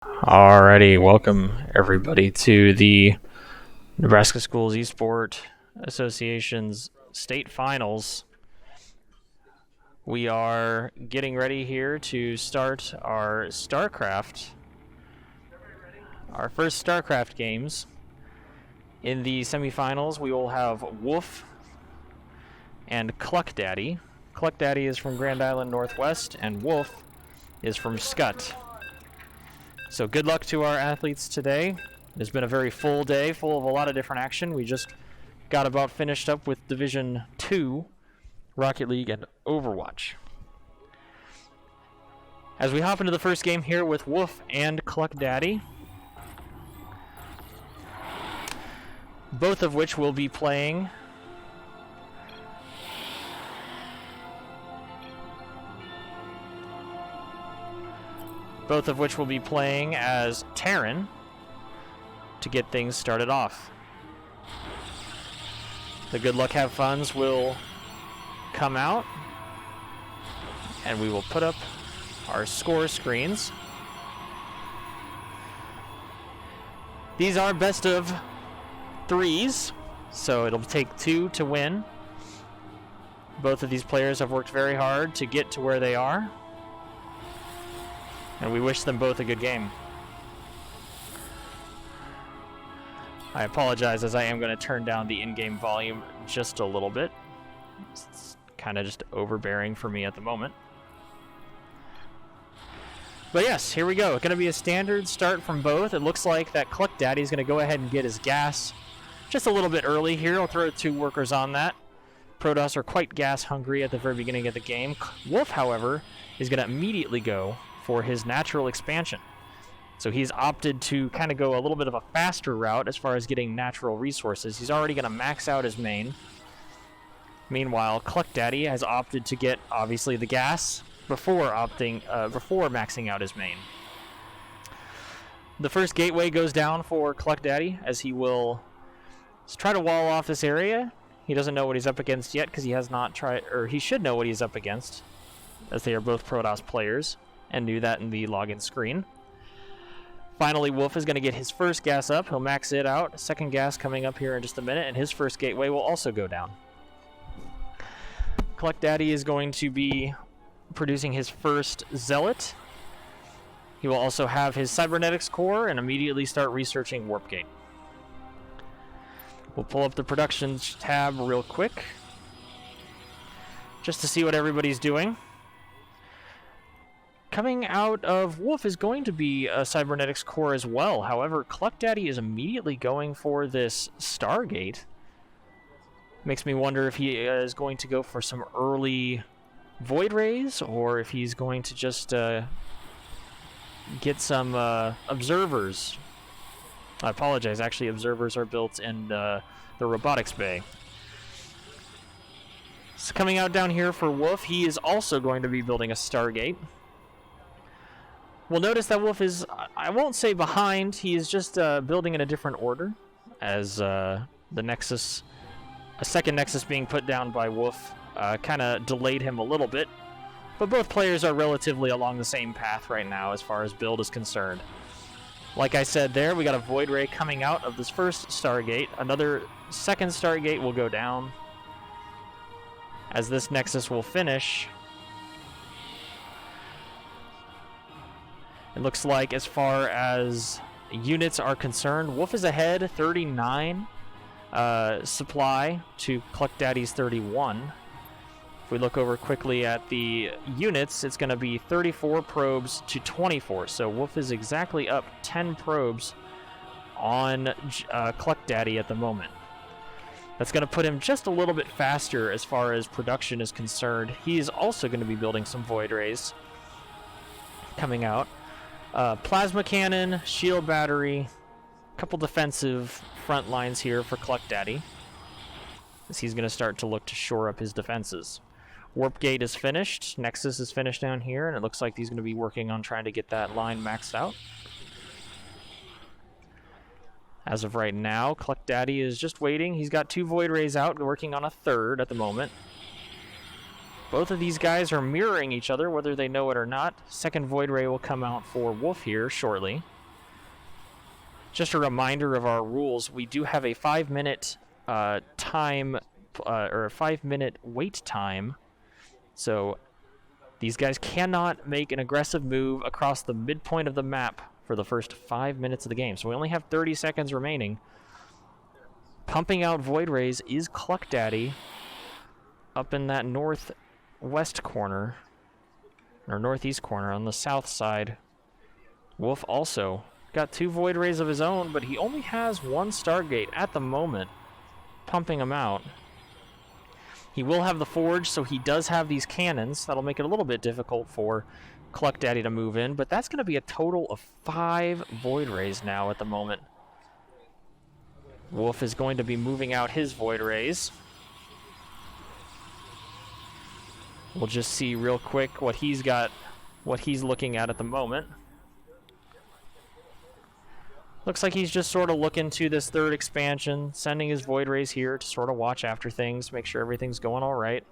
Alrighty, welcome everybody to the Nebraska Schools Esport Association's state finals. We are getting ready here to start our Starcraft, our first Starcraft games. In the semifinals, we will have Wolf and CluckDaddy. CluckDaddy is from Grand Island Northwest, and Wolf is from Skutt. So good luck to our athletes today. It's been a very full day, full of a lot of different action. We just got about finished up with Division 2, Rocket League and Overwatch. As we hop into the first game here with Wolf and CluckDaddy, both of which will be playing as Terran to get things started off. The Good Luck Have Funs will come out, and we will put up our score screens. These are best of 3s, so it'll take 2 to win. Both of these players have worked very hard to get to where they are, and we wish them both a good game. I apologize, as I am going to turn down the in-game volume just a little bit. It's kind of just overbearing for me at the moment. But yes, here we go. It's going to be a standard start from both. It looks like that CluckDaddy is going to go ahead and get his gas just a little bit early here. I'll throw 2 workers on that. Protoss are quite gas hungry at the very beginning of the game. Wolf, however, is going to immediately go for his natural expansion. So he's opted to kind of go a little bit of a faster route as far as getting natural resources. He's already going to max out his main. Meanwhile, CluckDaddy has opted to get, obviously, the gas before maxing out his main. The first gateway goes down for CluckDaddy, as he will try to wall off this area. He doesn't know what he's up against yet, because he has not tried, or he should know what he's up against, as they are both Protoss players, and knew that in the login screen. Finally, Wolf is going to get his first gas up. He'll max it out. Second gas coming up here in just a minute, and his first gateway will also go down. CluckDaddy is going to be producing his first Zealot. He will also have his Cybernetics core and immediately start researching Warp Gate. We'll pull up the production tab real quick just to see what everybody's doing. Coming out of Wolf is going to be a Cybernetics core as well. However, CluckDaddy is immediately going for this Stargate. Makes me wonder if he is going to go for some early Void Rays, or if he's going to just get some observers. I apologize, actually observers are built in the robotics bay. So coming out down here for Wolf, he is also going to be building a Stargate. We'll notice that Wolf is, I won't say behind, he is just building in a different order, as the Nexus, a second Nexus being put down by Wolf, kind of delayed him a little bit. But both players are relatively along the same path right now as far as build is concerned. Like I said there, we got a Void Ray coming out of this first Stargate. Another second Stargate will go down, as this Nexus will finish. It looks like, as far as units are concerned, Wolf is ahead, 39 supply to CluckDaddy's 31. If we look over quickly at the units, it's going to be 34 probes to 24. So Wolf is exactly up 10 probes on CluckDaddy at the moment. That's going to put him just a little bit faster as far as production is concerned. He is also going to be building some Void Rays coming out. Plasma cannon, shield battery, a couple defensive front lines here for CluckDaddy, as he's going to start to look to shore up his defenses. Warp Gate is finished, Nexus is finished down here, and it looks like he's going to be working on trying to get that line maxed out. As of right now, CluckDaddy is just waiting. He's got 2 Void Rays out, working on a third at the moment. Both of these guys are mirroring each other, whether they know it or not. Second Void Ray will come out for Wolf here shortly. Just a reminder of our rules. We do have a 5-minute time, or a 5-minute wait time. So these guys cannot make an aggressive move across the midpoint of the map for the first 5 minutes of the game. So we only have 30 seconds remaining. Pumping out Void Rays is CluckDaddy up in that northwest corner, or northeast corner on the south side. Wolf also got 2 Void Rays of his own, but he only has 1 Stargate at the moment, pumping him out. He will have the Forge, so he does have these cannons. That'll make it a little bit difficult for CluckDaddy to move in, but that's going to be a total of 5 Void Rays now at the moment. Wolf is going to be moving out his Void Rays. We'll just see real quick what he's got, what he's looking at the moment. Looks like he's just sort of looking to this 3rd expansion, sending his Void Rays here to sort of watch after things, make sure everything's going all right.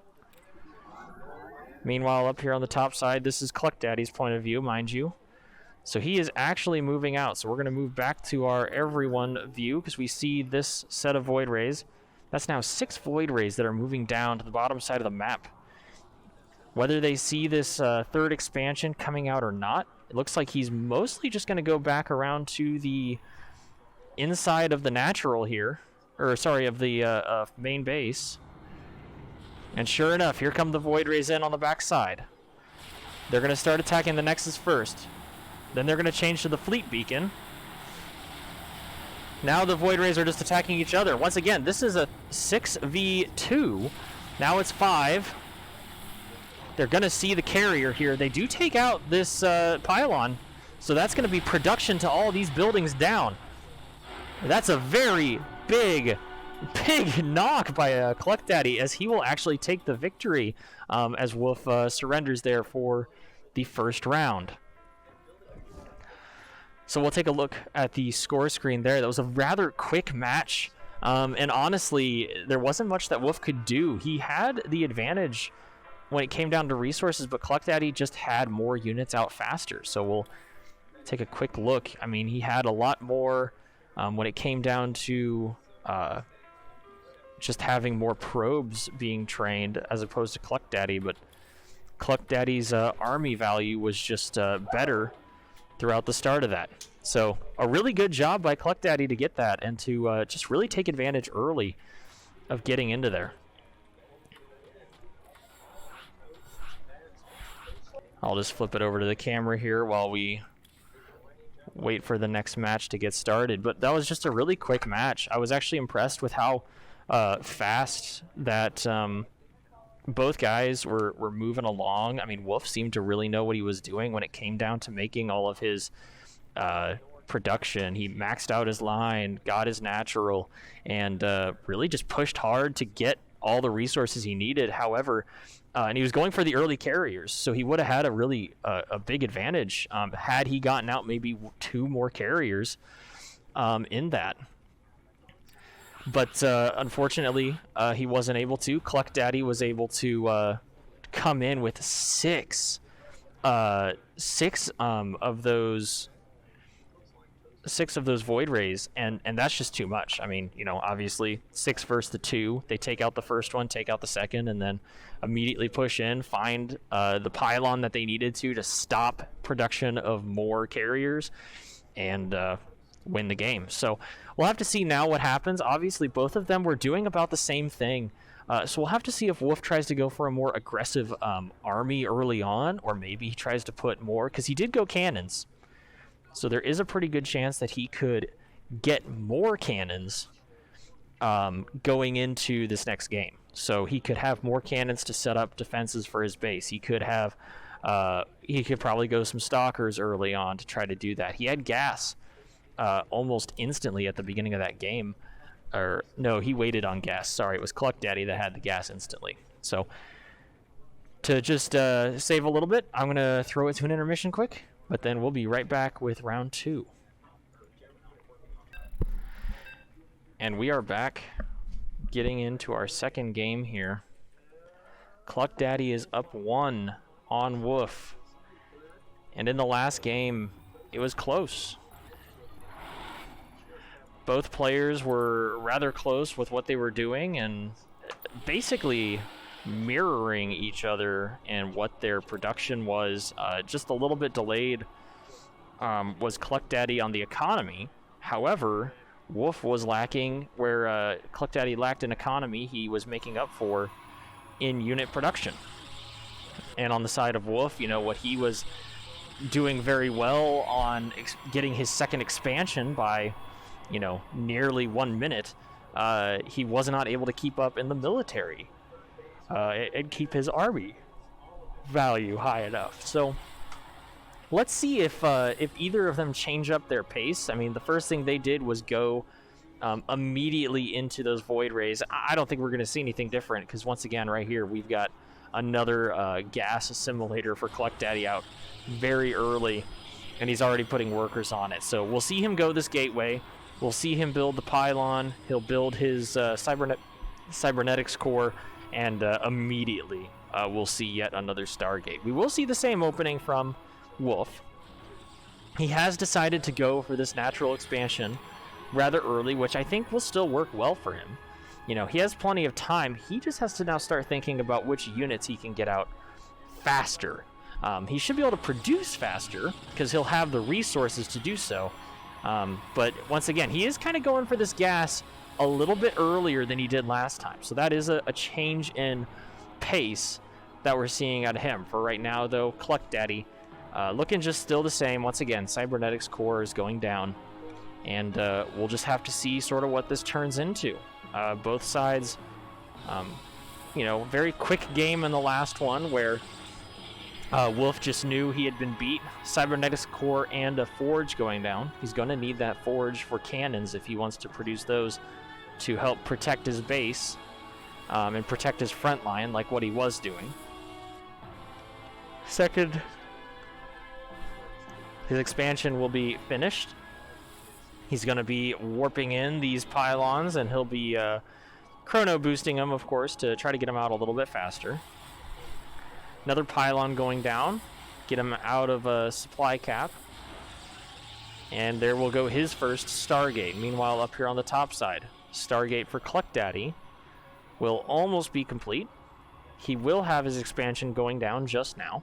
Meanwhile, up here on the top side, this is CluckDaddy's point of view, mind you. So he is actually moving out. So we're going to move back to our everyone view because we see this set of Void Rays. That's now 6 Void Rays that are moving down to the bottom side of the map. Whether they see this 3rd expansion coming out or not, it looks like he's mostly just going to go back around to the inside of the natural here, or sorry, of the main base. And sure enough, here come the Void Rays in on the back side. They're going to start attacking the Nexus first. Then they're going to change to the Fleet Beacon. Now the Void Rays are just attacking each other. Once again, this is a 6v2. Now it's 5. They're going to see the carrier here. They do take out this pylon, so that's going to be production to all these buildings down. That's a very big knock by CluckDaddy, as he will actually take the victory as Wolf surrenders there for the first round. So we'll take a look at the score screen there. That was a rather quick match, and honestly, there wasn't much that Wolf could do. He had the advantage when it came down to resources, but CluckDaddy just had more units out faster. So we'll take a quick look. I mean, he had a lot more when it came down to just having more probes being trained as opposed to CluckDaddy, but CluckDaddy's army value was just better throughout the start of that. So a really good job by CluckDaddy to get that and to just really take advantage early of getting into there. I'll just flip it over to the camera here while we wait for the next match to get started. But that was just a really quick match. I was actually impressed with how fast that both guys were moving along. I mean, Wolf seemed to really know what he was doing when it came down to making all of his production. He maxed out his line, got his natural, and really just pushed hard to get all the resources he needed. However, and he was going for the early carriers, so he would have had a really a big advantage had he gotten out maybe 2 more carriers in that. But unfortunately, he wasn't able to. CluckDaddy was able to come in with 6 of those Void Rays, and that's just too much. I mean, you know, obviously 6 versus the 2. They take out the first one, take out the second, and then immediately push in, find the pylon that they needed to stop production of more carriers, and win the game. So we'll have to see now what happens. Obviously, both of them were doing about the same thing. So we'll have to see if Wolf tries to go for a more aggressive army early on, or maybe he tries to put more, because he did go cannons. So there is a pretty good chance that he could get more cannons going into this next game. So he could have more cannons to set up defenses for his base. He could have, he could probably go some stalkers early on to try to do that. He had gas almost instantly at the beginning of that game. Or no, he waited on gas. Sorry, it was CluckDaddy that had the gas instantly. So to just save a little bit, I'm going to throw it to an intermission quick. But then we'll be right back with round 2. And we are back getting into our second game here. CluckDaddy is up 1 on Wolf. And in the last game, it was close. Both players were rather close with what they were doing and basically mirroring each other and what their production was. Just a little bit delayed was CluckDaddy on the economy. However, Wolf was lacking where CluckDaddy lacked in economy. He was making up for in unit production. And on the side of Wolf, you know, what he was doing very well on getting his second expansion by, you know, nearly 1 minute, he was not able to keep up in the military and keep his army value high enough. So let's see if either of them change up their pace. I mean, the first thing they did was go immediately into those void rays. I don't think we're going to see anything different because once again, right here, we've got another gas assimilator for CluckDaddy out very early, and he's already putting workers on it. So we'll see him go this gateway. We'll see him build the pylon. He'll build his cybernetics core, and immediately we'll see yet another Stargate. We will see the same opening from Wolf. He has decided to go for this natural expansion rather early, which I think will still work well for him. You know, he has plenty of time. He just has to now start thinking about which units he can get out faster. He should be able to produce faster because he'll have the resources to do so. But once again, he is kind of going for this gas a little bit earlier than he did last time. So that is a change in pace that we're seeing out of him. For right now, though, CluckDaddy looking just still the same. Once again, cybernetics core is going down. And we'll just have to see sort of what this turns into. Both sides, you know, very quick game in the last one where Wolf just knew he had been beat. Cybernetics core and a forge going down. He's going to need that forge for cannons if he wants to produce those to help protect his base and protect his front line like what he was doing. Second, his expansion will be finished. He's going to be warping in these pylons, and he'll be chrono boosting them, of course, to try to get them out a little bit faster. Another pylon going down, get him out of a supply cap. And there will go his first Stargate. Meanwhile, up here on the top side, Stargate for CluckDaddy will almost be complete. He will have his expansion going down just now.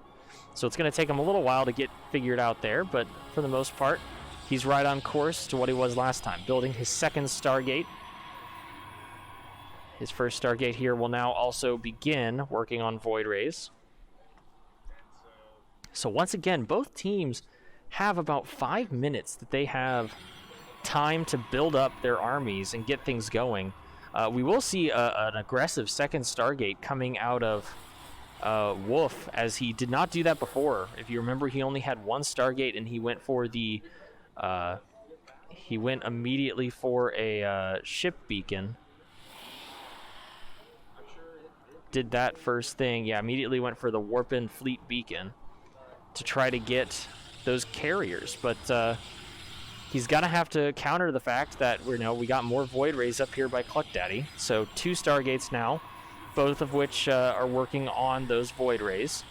So it's going to take him a little while to get figured out there, but for the most part, he's right on course to what he was last time, building his second Stargate. His first Stargate here will now also begin working on void rays. So once again, both teams have about 5 minutes that they have time to build up their armies and get things going. We will see an aggressive second Stargate coming out of Wolf, as he did not do that before. If you remember, he only had one Stargate, and he went for the he went immediately for a ship beacon. Did that first thing, yeah, immediately went for the Warpin Fleet beacon to try to get those carriers, but he's gonna have to counter the fact that we got more void rays up here by CluckDaddy. So 2 Stargates now, both of which are working on those void rays.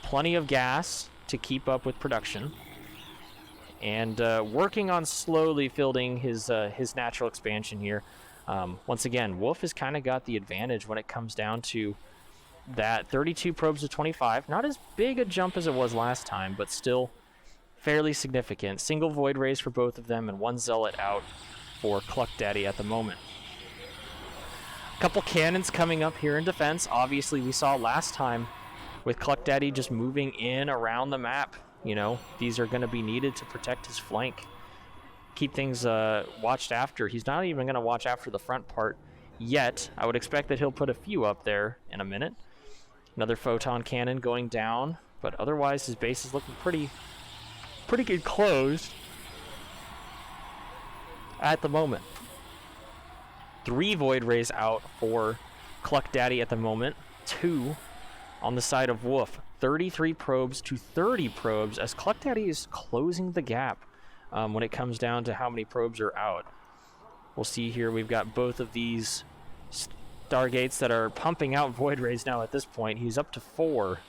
Plenty of gas to keep up with production, and working on slowly filling his natural expansion here. Once again, Wolf has kind of got the advantage when it comes down to that 32 probes to 25. Not as big a jump as it was last time, but still fairly significant. Single void rays for both of them, and 1 zealot out for CluckDaddy at the moment. A couple cannons coming up here in defense. Obviously, we saw last time with CluckDaddy just moving in around the map. These are going to be needed to protect his flank. Keep things watched after. He's not even going to watch after the front part yet. I would expect that he'll put a few up there in a minute. Another photon cannon going down, but otherwise his base is looking pretty good closed at the moment. 3 void rays out for CluckDaddy at the moment. 2 on the side of Wolf. 33 probes to 30 probes as CluckDaddy is closing the gap when it comes down to how many probes are out. We'll see here, we've got both of these Stargates that are pumping out Void Rays now at this point. He's up to 4.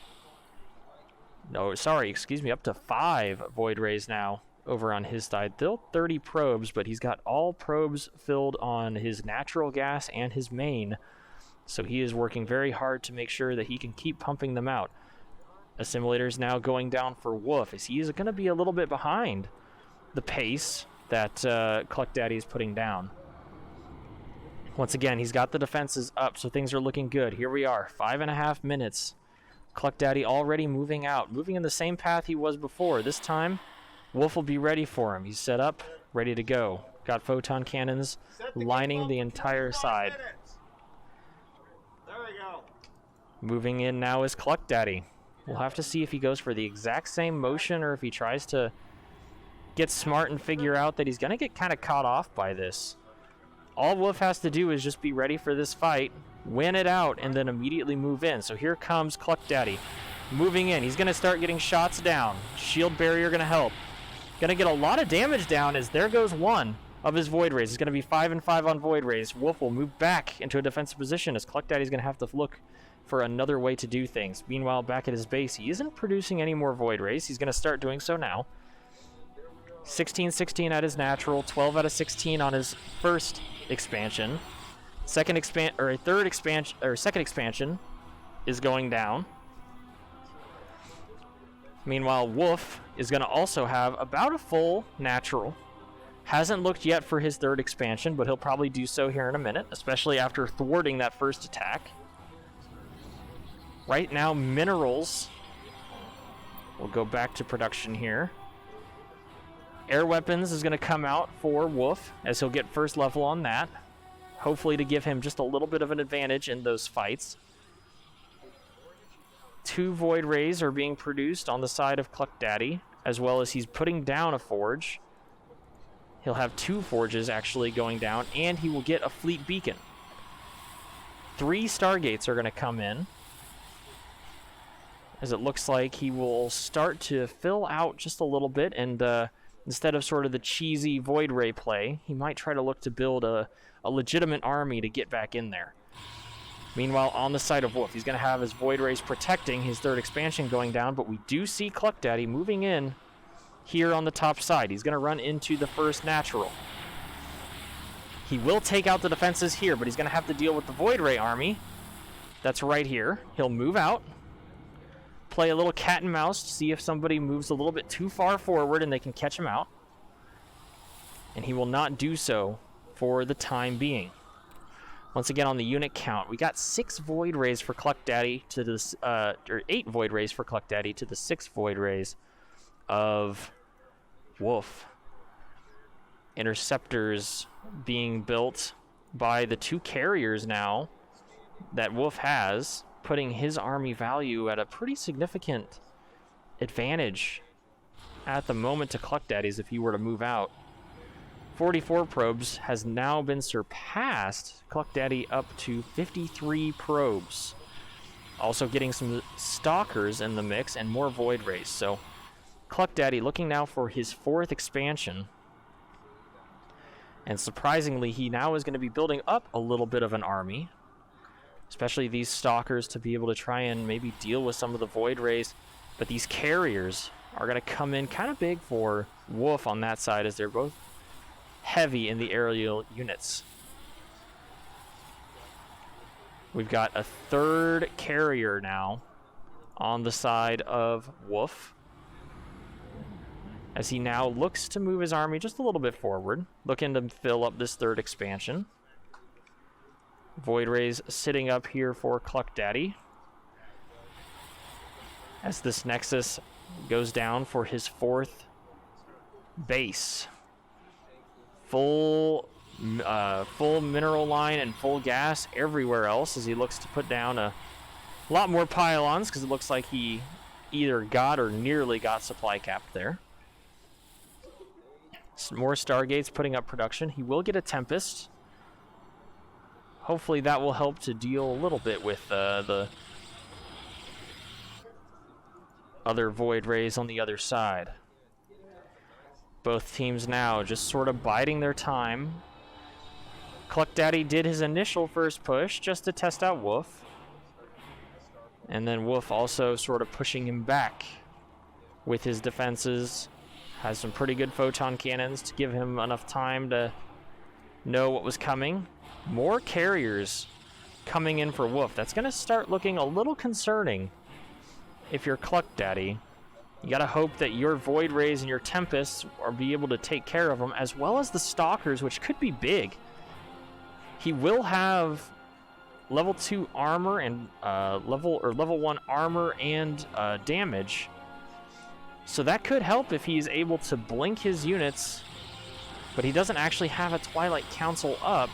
No, sorry, excuse me, up to 5 Void Rays now over on his side. Still 30 probes, but he's got all probes filled on his natural gas and his main. So he is working very hard to make sure that he can keep pumping them out. Assimilator's now going down for Wolf, as he is going to be a little bit behind the pace that CluckDaddy is putting down. Once again, he's got the defenses up, so things are looking good. Here we are, 5.5 minutes. CluckDaddy already moving out, moving in the same path he was before. This time, Wolf will be ready for him. He's set up, ready to go. Got photon cannons lining the entire side. There we go. Moving in now is CluckDaddy. We'll have to see if he goes for the exact same motion or if he tries to get smart and figure out that he's going to get kind of caught off by this. All Wolf has to do is just be ready for this fight, win it out, and then immediately move in. So here comes CluckDaddy moving in. He's going to start getting shots down. Shield barrier going to help. Going to get a lot of damage down as there goes one of his Void Rays. It's going to be 5 and 5 on Void Rays. Wolf will move back into a defensive position as CluckDaddy's going to have to look for another way to do things. Meanwhile, back at his base, he isn't producing any more Void Rays. He's going to start doing so now. 16-16 at his natural, 12 out of 16 on his first expansion. Second expansion is going down. Meanwhile, Wolf is going to also have about a full natural. Hasn't looked yet for his third expansion, but he'll probably do so here in a minute, especially after thwarting that first attack. Right now, minerals will go back to production here. Air weapons is going to come out for Wolf, as he'll get first level on that. Hopefully to give him just a little bit of an advantage in those fights. 2 Void Rays are being produced on the side of CluckDaddy, as well as he's putting down a forge. He'll have 2 forges actually going down, and he will get a fleet beacon. 3 Stargates are going to come in, as it looks like he will start to fill out just a little bit, and instead of sort of the cheesy Void Ray play, he might try to look to build a legitimate army to get back in there. Meanwhile, on the side of Wolf, he's going to have his Void Rays protecting his third expansion going down, but we do see CluckDaddy moving in here on the top side. He's going to run into the first natural. He will take out the defenses here, but he's going to have to deal with the Void Ray army that's right here. He'll move out, play a little cat and mouse to see if somebody moves a little bit too far forward and they can catch him out. And he will not do so for the time being. Once again, on the unit count, we got 6 Void Rays for CluckDaddy to this, or 8 Void Rays for CluckDaddy to the 6 Void Rays of Wolf. Interceptors being built by the 2 carriers now that Wolf has, putting his army value at a pretty significant advantage at the moment to CluckDaddy's if he were to move out. 44 probes has now been surpassed. CluckDaddy up to 53 probes. Also getting some stalkers in the mix and more Void Rays. So CluckDaddy looking now for his 4th expansion. And surprisingly, he now is going to be building up a little bit of an army. Especially these stalkers to be able to try and maybe deal with some of the Void Rays. But these carriers are going to come in kind of big for Wolf on that side, as they're both heavy in the aerial units. We've got a 3rd carrier now on the side of Wolf, as he now looks to move his army just a little bit forward, looking to fill up this 3rd expansion. Void Rays sitting up here for CluckDaddy, as this Nexus goes down for his 4th base. Full mineral line and full gas everywhere else, as he looks to put down a lot more pylons, because it looks like he either got or nearly got supply capped there. Some more Stargates putting up production. He will get a Tempest. Hopefully that will help to deal a little bit with the other Void Rays on the other side. Both teams now just sort of biding their time, CluckDaddy did his initial first push just to test out Wolf. And then Wolf also sort of pushing him back with his defenses. Has some pretty good photon cannons to give him enough time to know what was coming. More carriers coming in for Wolf. That's going to start looking a little concerning if you're CluckDaddy. You got to hope that your Void Rays and your Tempests are be able to take care of them, as well as the Stalkers, which could be big. He will have level 2 armor and level 1 armor and damage. So that could help if he's able to blink his units, but he doesn't actually have a Twilight Council up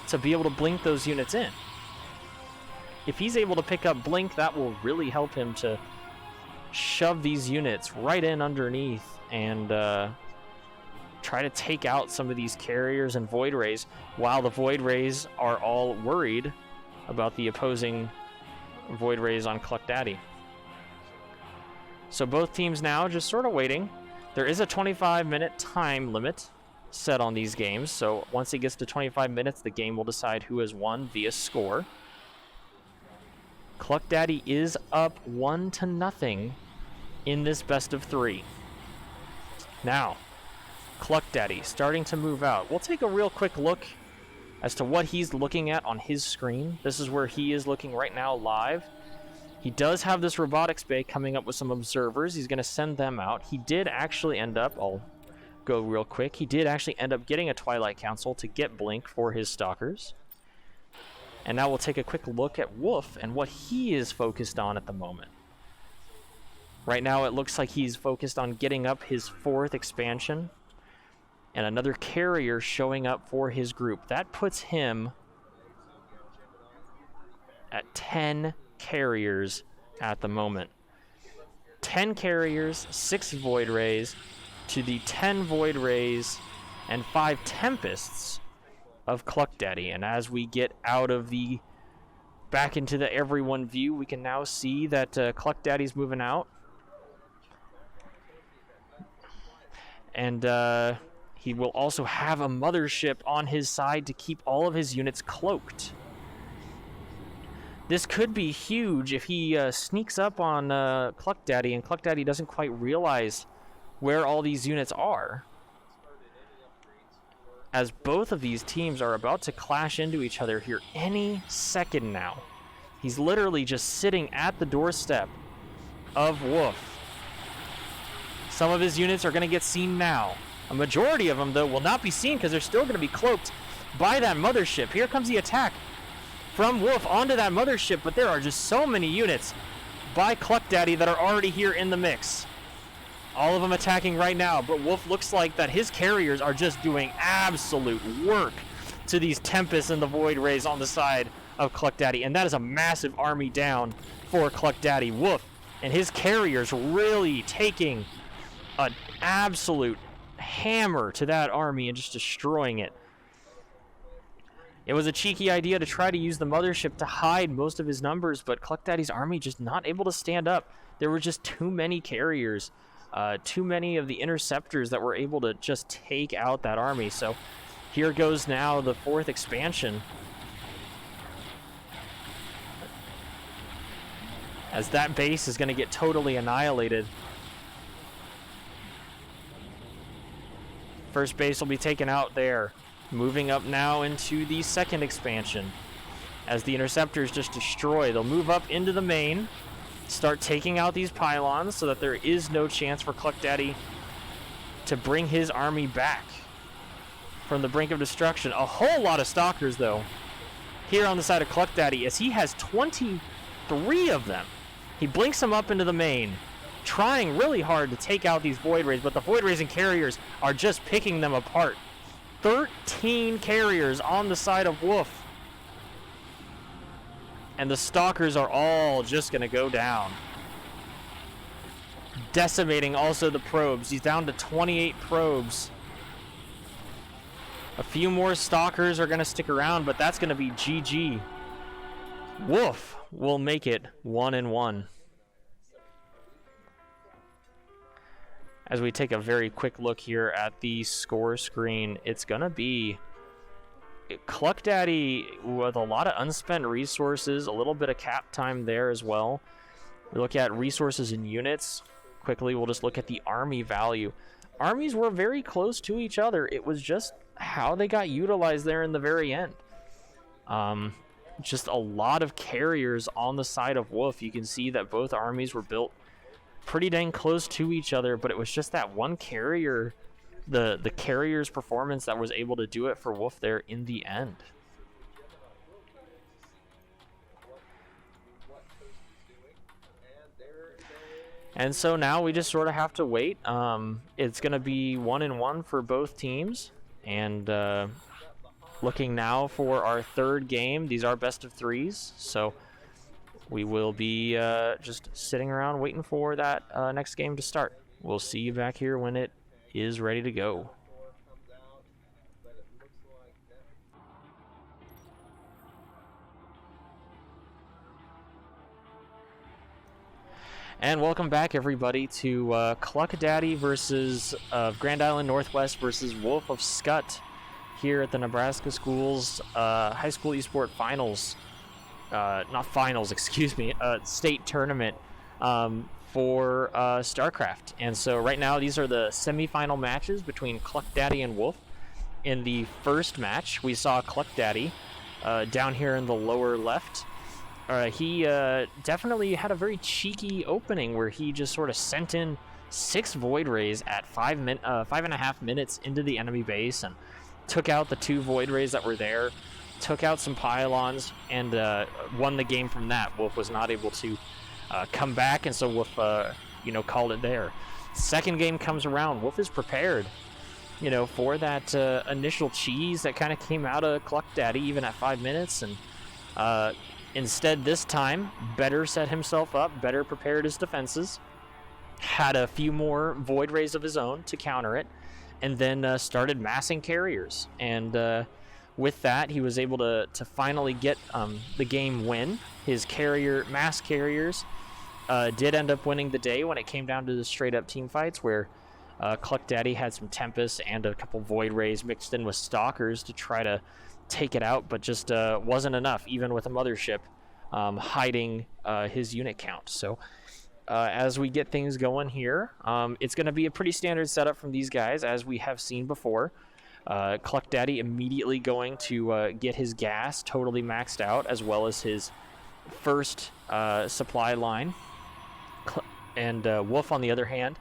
to be able to blink those units in. If he's able to pick up blink, that will really help him to shove these units right in underneath and try to take out some of these carriers and Void Rays, while the Void Rays are all worried about the opposing Void Rays on CluckDaddy. So both teams now just sort of waiting. There is a 25-minute time limit set on these games, so once it gets to 25 minutes, the game will decide who has won via score. CluckDaddy is up 1-0 in this best of 3. Now, CluckDaddy starting to move out. We'll take a real quick look as to what he's looking at on his screen. This is where he is looking right now live. He does have this robotics bay coming up with some observers. He's going to send them out. He did actually end up, I'll go real quick, he did actually end up getting a Twilight Council to get blink for his Stalkers. And now we'll take a quick look at Wolf and what he is focused on at the moment. Right now it looks like he's focused on getting up his 4th expansion and another carrier showing up for his group. That puts him at 10 carriers at the moment. 10 carriers, 6 Void Rays to the 10 Void Rays and 5 Tempests of CluckDaddy. And as we get out of the back into the everyone view, we can now see that CluckDaddy's moving out. And he will also have a mothership on his side to keep all of his units cloaked. This could be huge if he sneaks up on CluckDaddy and CluckDaddy doesn't quite realize where all these units are, as both of these teams are about to clash into each other here any second now. He's literally just sitting at the doorstep of Wolf. Some of his units are going to get seen now. A majority of them, though, will not be seen because they're still going to be cloaked by that mothership. Here comes the attack from Wolf onto that mothership, but there are just so many units by CluckDaddy that are already here in the mix. All of them attacking right now, but Wolf looks like that his carriers are just doing absolute work to these Tempests and the Void Rays on the side of CluckDaddy, and that is a massive army down for CluckDaddy. Wolf and his carriers really taking an absolute hammer to that army and just destroying it. It was a cheeky idea to try to use the mothership to hide most of his numbers, but CluckDaddy's army just not able to stand up. There were just too many carriers, too many of the interceptors that were able to just take out that army. So here goes now the 4th expansion, as that base is going to get totally annihilated. First base will be taken out there. Moving up now into the 2nd expansion. As the interceptors just destroy, they'll move up into the main, start taking out these pylons so that there is no chance for CluckDaddy to bring his army back from the brink of destruction. A whole lot of Stalkers, though, here on the side of CluckDaddy, as he has 23 of them. He blinks them up into the main, trying really hard to take out these Void Rays, but the Void Rays and carriers are just picking them apart. 13 carriers on the side of Wolf. And the Stalkers are all just going to go down. Decimating also the probes. He's down to 28 probes. A few more Stalkers are going to stick around, but that's going to be GG. Wolf will make it 1-1. As we take a very quick look here at the score screen, it's going to be CluckDaddy with a lot of unspent resources, a little bit of cap time there as well. We look at resources and units. Quickly, we'll just look at the army value. Armies were very close to each other. It was just how they got utilized there in the very end. Just a lot of carriers on the side of Wolf. You can see that both armies were built pretty dang close to each other, but it was just that one carrier, the carrier's performance that was able to do it for Wolf there in the end. And so now we just sort of have to wait. It's going to be 1-1 for both teams. And looking now for our third game. These are best of threes. So we will be just sitting around waiting for that next game to start. We'll see you back here when it is ready to go. And welcome back, everybody, to CluckDaddy versus Grand Island Northwest versus Wolf of Skutt here at the Nebraska Schools High School Esport Finals. Not finals, excuse me, state tournament for Starcraft. And so right now, these are the semifinal matches between CluckDaddy and Wolf. In the first match, we saw CluckDaddy down here in the lower left. He definitely had a very cheeky opening where he just sort of sent in 6 Void Rays at 5.5 minutes into the enemy base and took out the 2 Void Rays that were there, took out some pylons, and won the game from that. Wolf was not able to come back, and so Wolf, called it there. Second game comes around. Wolf is prepared, for that initial cheese that kind of came out of CluckDaddy even at 5 minutes, and instead, this time, better set himself up, better prepared his defenses, had a few more Void Rays of his own to counter it, and then started massing carriers. And with that, he was able to finally get the game win. His mass carriers did end up winning the day when it came down to the straight-up team fights, where CluckDaddy had some Tempest and a couple Void Rays mixed in with Stalkers to try to take it out, but just wasn't enough, even with a mothership hiding his unit count. So as we get things going here, it's going to be a pretty standard setup from these guys, as we have seen before. CluckDaddy immediately going to get his gas totally maxed out, as well as his first supply line. And Wolf, on the other hand,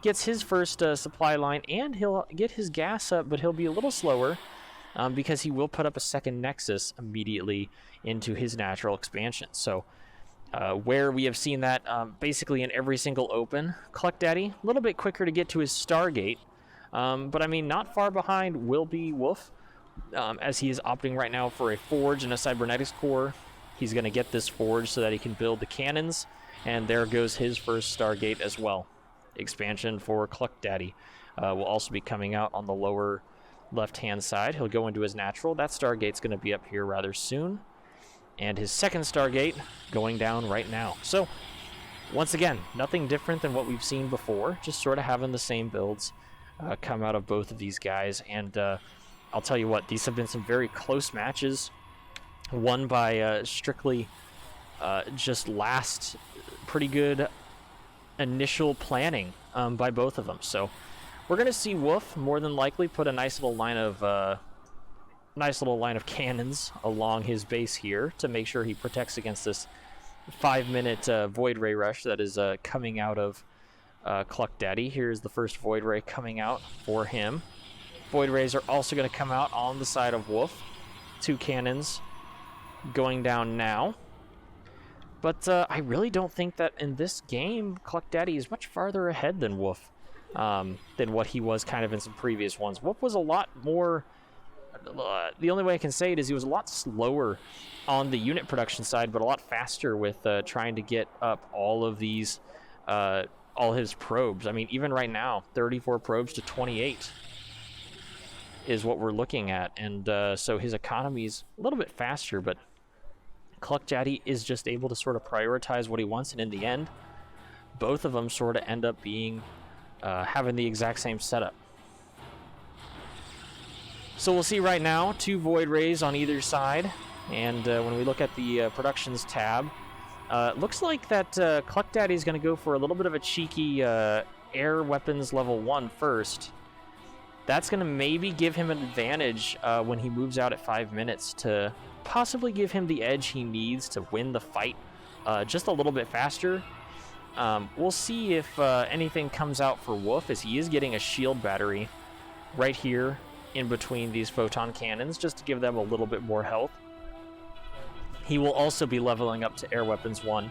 gets his first supply line, and he'll get his gas up, but he'll be a little slower, because he will put up a second Nexus immediately into his natural expansion. So where we have seen that basically in every single open, CluckDaddy, a little bit quicker to get to his Stargate, but I mean, not far behind will be Wolf, as he is opting right now for a Forge and a Cybernetics Core. He's going to get this Forge so that he can build the cannons, and there goes his first Stargate as well. Expansion for CluckDaddy will also be coming out on the lower left-hand side. He'll go into his natural. That Stargate's going to be up here rather soon. And his second Stargate going down right now. So, once again, nothing different than what we've seen before. Just sort of having the same builds come out of both of these guys. And I'll tell you what, these have been some very close matches. Won by strictly just last pretty good initial planning by both of them. So, we're going to see Wolf more than likely put a nice little line of cannons along his base here to make sure he protects against this 5-minute Void Ray rush that is coming out of CluckDaddy. Here's the first Void Ray coming out for him. Void Rays are also going to come out on the side of Wolf. 2 cannons going down now. But I really don't think that in this game, CluckDaddy is much farther ahead than Wolf. Than what he was kind of in some previous ones. Wolf was a lot more, the only way I can say it is he was a lot slower on the unit production side, but a lot faster with trying to get up all of these, all his probes. I mean, even right now, 34 probes to 28 is what we're looking at. And so his economy's a little bit faster, but CluckDaddy is just able to sort of prioritize what he wants, and in the end, both of them sort of end up being having the exact same setup. So we'll see right now 2 Void Rays on either side, and when we look at the Productions tab, it looks like that CluckDaddy is going to go for a little bit of a cheeky air weapons level 1 first. That's going to maybe give him an advantage when he moves out at 5 minutes to possibly give him the edge he needs to win the fight just a little bit faster. We'll see if anything comes out for Wolf, as he is getting a shield battery right here in between these photon cannons just to give them a little bit more health. He will also be leveling up to Air Weapons 1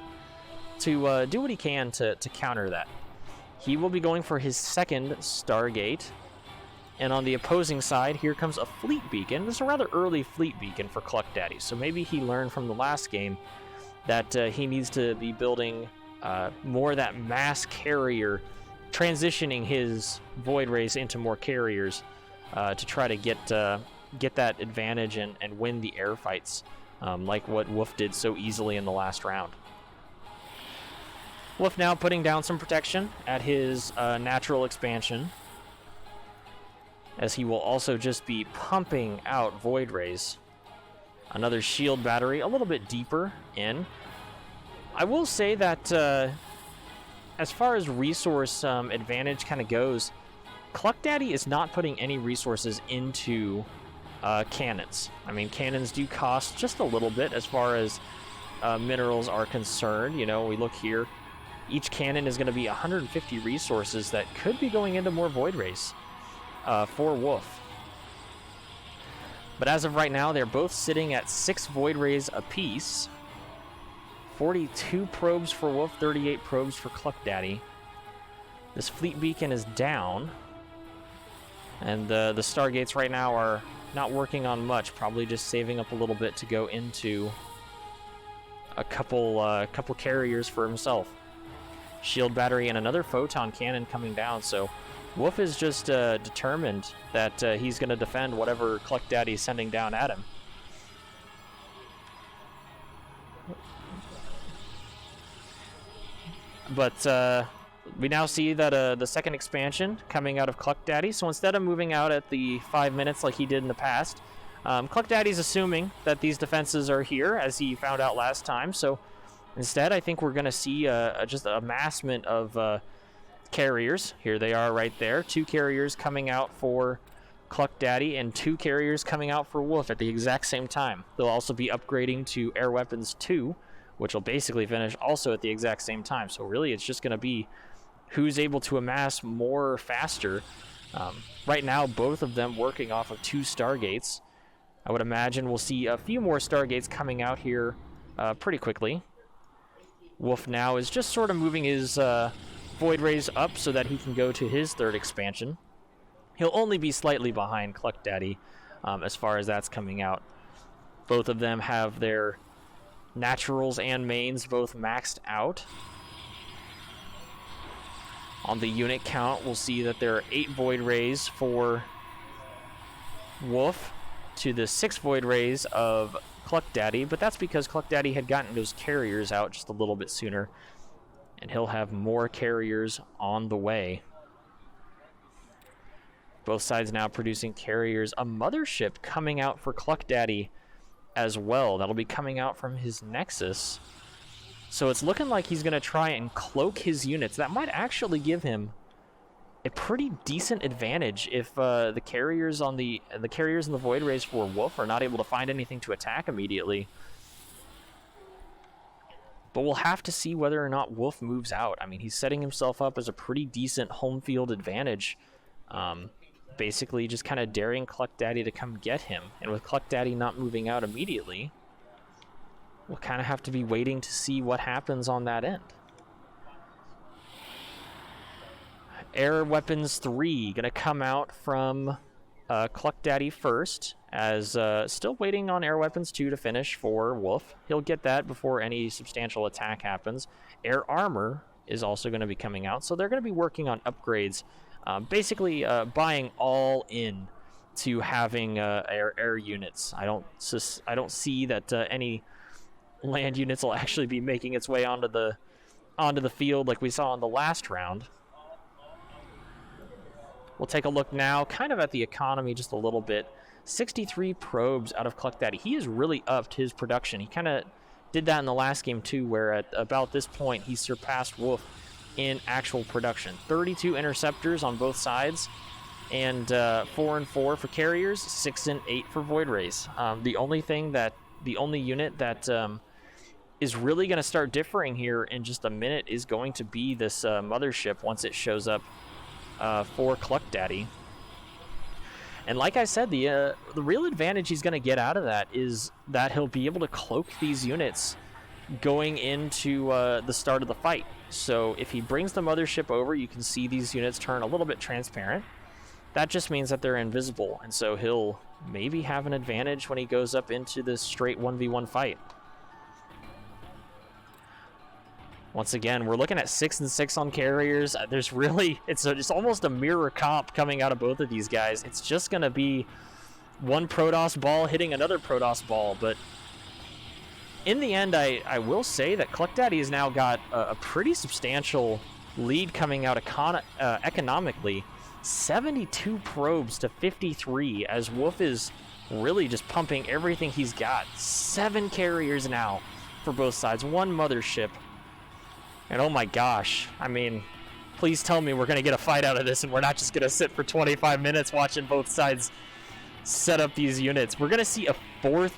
to do what he can to counter that. He will be going for his second Stargate. And on the opposing side, here comes a Fleet Beacon. This is a rather early Fleet Beacon for CluckDaddy, so maybe he learned from the last game that he needs to be building more that mass carrier, transitioning his Void Rays into more carriers to try to get that advantage and win the air fights, like what Wolf did so easily in the last round. Wolf now putting down some protection at his natural expansion, as he will also just be pumping out Void Rays. Another shield battery a little bit deeper in. I will say that as far as resource advantage kind of goes, CluckDaddy is not putting any resources into cannons. I mean, cannons do cost just a little bit as far as minerals are concerned. You know, we look here, each cannon is going to be 150 resources that could be going into more Void Rays for Wolf. But as of right now, they're both sitting at 6 Void Rays apiece. 42 probes for Wolf, 38 probes for CluckDaddy. This Fleet Beacon is down, and the Stargates right now are not working on much, probably just saving up a little bit to go into a couple carriers for himself. Shield battery and another photon cannon coming down, so Wolf is just determined that he's going to defend whatever CluckDaddy is sending down at him. But we now see that the second expansion coming out of CluckDaddy. So instead of moving out at the 5 minutes like he did in the past, CluckDaddy's assuming that these defenses are here, as he found out last time. So instead, I think we're going to see just a massment of carriers. Here they are right there. 2 carriers coming out for CluckDaddy and 2 carriers coming out for Wolf at the exact same time. They'll also be upgrading to Air Weapons 2, which will basically finish also at the exact same time. So really, it's just going to be who's able to amass more faster. Right now, both of them working off of 2 Stargates. I would imagine we'll see a few more Stargates coming out here pretty quickly. Wolf now is just sort of moving his Void Rays up so that he can go to his third expansion. He'll only be slightly behind CluckDaddy as far as that's coming out. Both of them have their naturals and mains both maxed out. On the unit count, we'll see that there are 8 Void Rays for Wolf to the 6 Void Rays of CluckDaddy, but that's because CluckDaddy had gotten those carriers out just a little bit sooner, and he'll have more carriers on the way. Both sides now producing carriers. A mothership coming out for CluckDaddy as well. That'll be coming out from his Nexus. So it's looking like he's going to try and cloak his units. That might actually give him a pretty decent advantage if the carriers and the Void Rays for Wolf are not able to find anything to attack immediately. But we'll have to see whether or not Wolf moves out. I mean, he's setting himself up as a pretty decent home field advantage. Basically just kind of daring CluckDaddy to come get him. And with CluckDaddy not moving out immediately, we'll kind of have to be waiting to see what happens on that end. Air Weapons 3 going to come out from CluckDaddy first, as still waiting on Air Weapons 2 to finish for Wolf. He'll get that before any substantial attack happens. Air Armor is also going to be coming out, so they're going to be working on upgrades, basically buying all in to having air units. I don't see that any land units will actually be making its way onto the field like we saw in the last round. We'll take a look now kind of at the economy just a little bit. 63 probes out of CluckDaddy. He has really upped his production. He kind of did that in the last game too, where at about this point he surpassed Wolf in actual production. 32 interceptors on both sides, and 4 and 4 for carriers, 6 and 8 for void rays. The only unit that is really going to start differing here in just a minute is going to be this mothership once it shows up for CluckDaddy. And like I said, the real advantage he's going to get out of that is that he'll be able to cloak these units going into the start of the fight. So if he brings the mothership over, you can see these units turn a little bit transparent. That just means that they're invisible, and so he'll maybe have an advantage when he goes up into this straight 1v1 fight. Once again, we're looking at 6 and 6 on carriers. There's really, it's almost a mirror comp coming out of both of these guys. It's just going to be one Protoss ball hitting another Protoss ball, but in the end, I will say that CluckDaddy has now got a pretty substantial lead coming out economically. 72 probes to 53, as Wolf is really just pumping everything he's got. 7 carriers now for both sides, 1 mothership. And oh my gosh, I mean, please tell me we're going to get a fight out of this and we're not just going to sit for 25 minutes watching both sides set up these units. We're going to see a 4th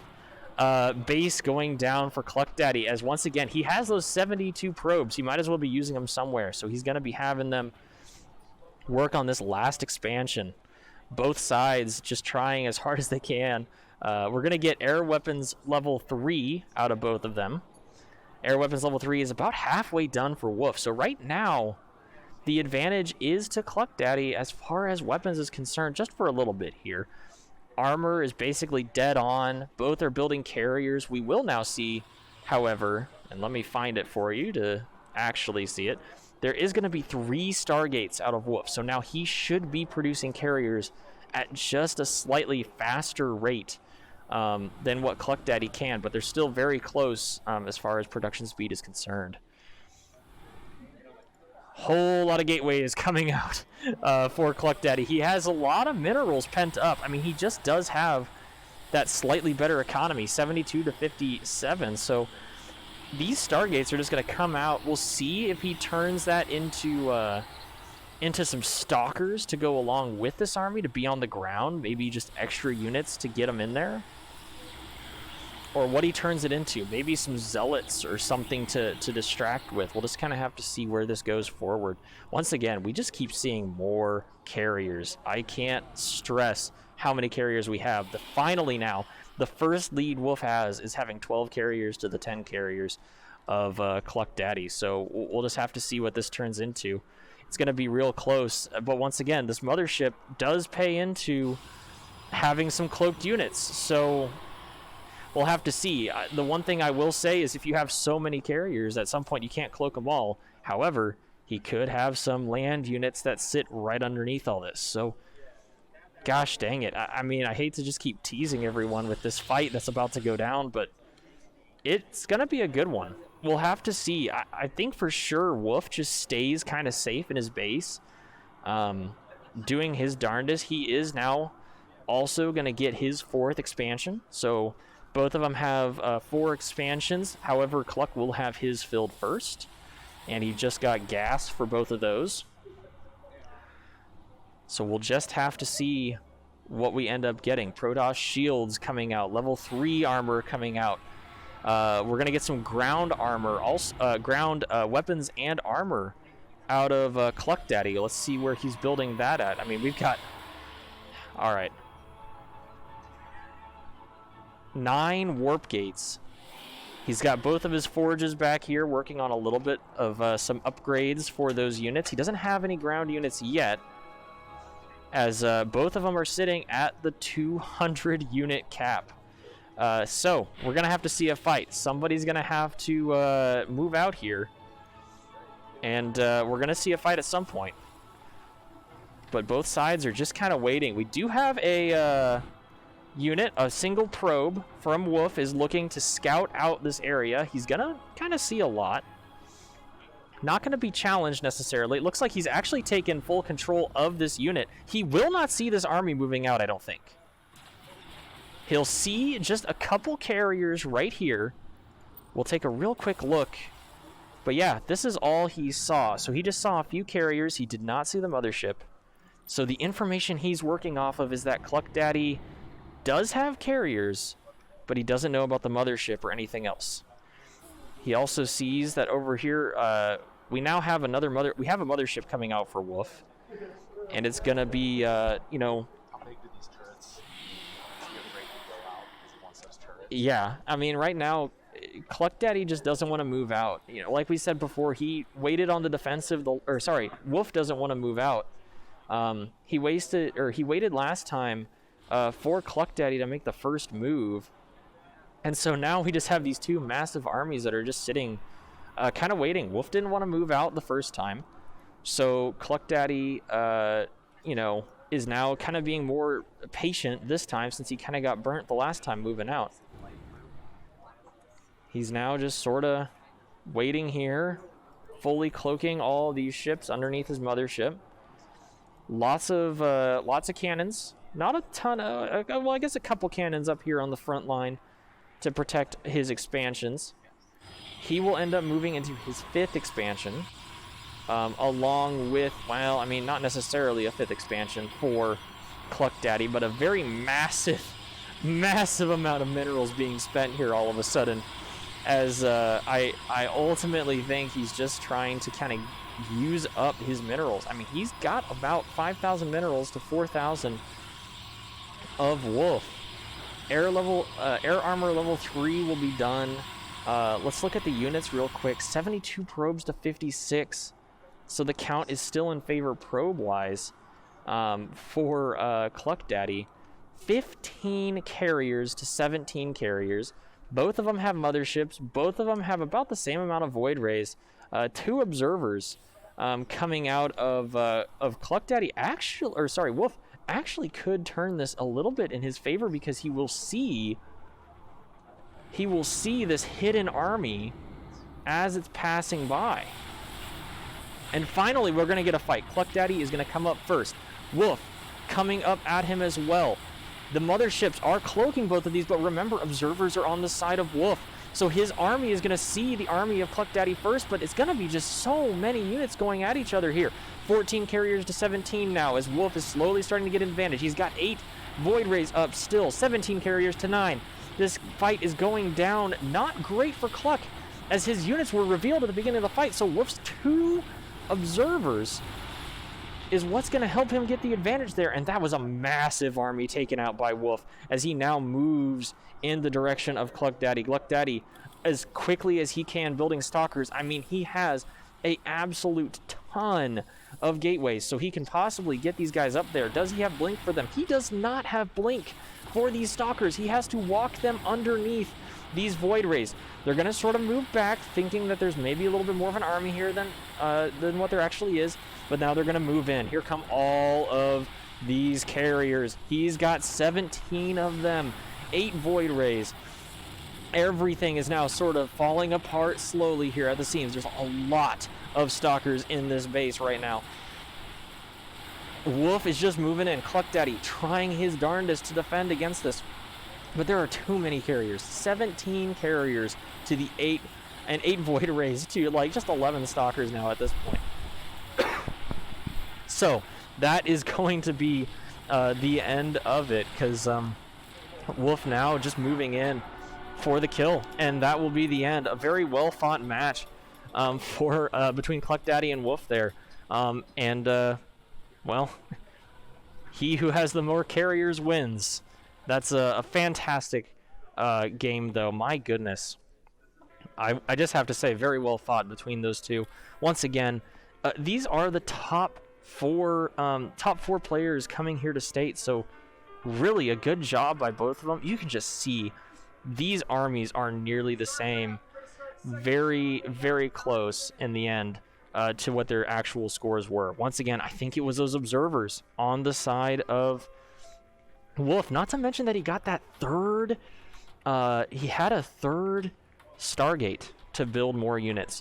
base going down for CluckDaddy, as once again, he has those 72 probes. He might as well be using them somewhere, so he's going to be having them work on this last expansion. Both sides just trying as hard as they can. We're going to get air weapons level 3 out of both of them. Air weapons level 3 is about halfway done for Wolf. So right now, the advantage is to CluckDaddy as far as weapons is concerned, just for a little bit here. Armor is basically dead on. Both are building carriers. We will now see, however, and let me find it for you to actually see it, there is going to be 3 Stargates out of Wolf. So now he should be producing carriers at just a slightly faster rate than what CluckDaddy can, but they're still very close as far as production speed is concerned. Whole lot of gateways coming out for CluckDaddy. He has a lot of minerals pent up. I mean, he just does have that slightly better economy, 72 to 57. So these Stargates are just going to come out. We'll see if he turns that into some stalkers to go along with this army to be on the ground, maybe just extra units to get them in there. Or what he turns it into, maybe some zealots or something to distract with. We'll just kind of have to see where this goes forward. Once again, we just keep seeing more carriers. I can't stress how many carriers we have. Finally now, the first lead Wolf has is having 12 carriers to the 10 carriers of CluckDaddy. So we'll just have to see what this turns into. It's going to be real close. But once again, this mothership does pay into having some cloaked units. So we'll have to see. The one thing I will say is if you have so many carriers, at some point you can't cloak them all. However, he could have some land units that sit right underneath all this. So, gosh dang it. I mean, I hate to just keep teasing everyone with this fight that's about to go down, but it's going to be a good one. We'll have to see. I think for sure Wolf just stays kind of safe in his base, doing his darndest. He is now also going to get his 4th expansion. So both of them have 4 expansions. However, Cluck will have his filled first, and he just got gas for both of those. So we'll just have to see what we end up getting. Protoss shields coming out, level 3 armor coming out. We're going to get some ground armor, also ground weapons and armor out of CluckDaddy. Let's see where he's building that at. I mean, we've got... All right. 9 warp gates. He's got both of his forges back here working on a little bit of some upgrades for those units. He doesn't have any ground units yet, as both of them are sitting at the 200 unit cap. So we're going to have to see a fight. Somebody's going to have to move out here, and we're going to see a fight at some point. But both sides are just kind of waiting. We do have a unit, a single probe from Wolf is looking to scout out this area. He's going to kind of see a lot. Not going to be challenged necessarily. It looks like he's actually taken full control of this unit. He will not see this army moving out, I don't think. He'll see just a couple carriers right here. We'll take a real quick look. But yeah, this is all he saw. So he just saw a few carriers. He did not see the mothership. So the information he's working off of is that CluckDaddy does have carriers, but he doesn't know about the mothership or anything else. He also sees that over here, we now have we have a mothership coming out for Wolf. And it's going to be, you know... How big do these turrets get ready to go out because he wants those turrets? Yeah, I mean, right now, CluckDaddy just doesn't want to move out. You know, like we said before, he waited on the defensive, Wolf doesn't want to move out. He waited last time for CluckDaddy to make the first move. And so now we just have these two massive armies that are just sitting, kind of waiting. Wolf didn't want to move out the first time. So CluckDaddy, you know, is now kind of being more patient this time since he kind of got burnt the last time moving out. He's now just sort of waiting here, fully cloaking all these ships underneath his mothership. Lots of cannons. Not a ton of, well, I guess a couple cannons up here on the front line to protect his expansions. He will end up moving into his 5th expansion, along with, well, I mean, not necessarily a 5th expansion for CluckDaddy, but a very massive amount of minerals being spent here all of a sudden. As I ultimately think he's just trying to kind of use up his minerals. I mean, he's got about 5,000 minerals to 4,000 of Wolf. Air armor level 3 will be done. Let's look at the units real quick. 72 probes to 56. So the count is still in favor probe-wise for CluckDaddy. 15 carriers to 17 carriers. Both of them have motherships. Both of them have about the same amount of void rays. 2 observers coming out of CluckDaddy. Wolf actually could turn this a little bit in his favor because he will see this hidden army as it's passing by. And finally, we're going to get a fight. CluckDaddy is going to come up first. Wolf coming up at him as well. The motherships are cloaking both of these, but remember, observers are on the side of Wolf. So his army is going to see the army of CluckDaddy first, but it's going to be just so many units going at each other here. 14 carriers to 17 now, as Wolf is slowly starting to get an advantage. He's got 8 void rays up still, 17 carriers to 9. This fight is going down not great for Cluck, as his units were revealed at the beginning of the fight. So Wolf's 2 observers is what's going to help him get the advantage there. And that was a massive army taken out by Wolf as he now moves in the direction of CluckDaddy. CluckDaddy, as quickly as he can, building stalkers. I mean, he has an absolute ton of gateways, so he can possibly get these guys up there. Does he have blink for them? He does not have blink for these stalkers. He has to walk them underneath these void rays. They're going to sort of move back, thinking that there's maybe a little bit more of an army here than what there actually is. But now they're going to move in. Here come all of these carriers. He's got 17 of them. 8 void rays. Everything is now sort of falling apart slowly here at the seams. There's a lot of stalkers in this base right now. Wolf is just moving in. CluckDaddy trying his darndest to defend against this. But there are too many carriers. 17 carriers to the 8, and 8 void rays to like just 11 stalkers now at this point. So that is going to be the end of it, because Wolf now just moving in for the kill, and that will be the end. A very well fought match for between CluckDaddy and Wolf there, well, he who has the more carriers wins. That's a fantastic game, though. My goodness, I just have to say, very well fought between those two. Once again, these are the top four players coming here to state, so really a good job by both of them. You can just see these armies are nearly the same, very, very close in the end to what their actual scores were. Once again, I think it was those observers on the side of Wolf, not to mention that he got that third, he had a third Stargate to build more units.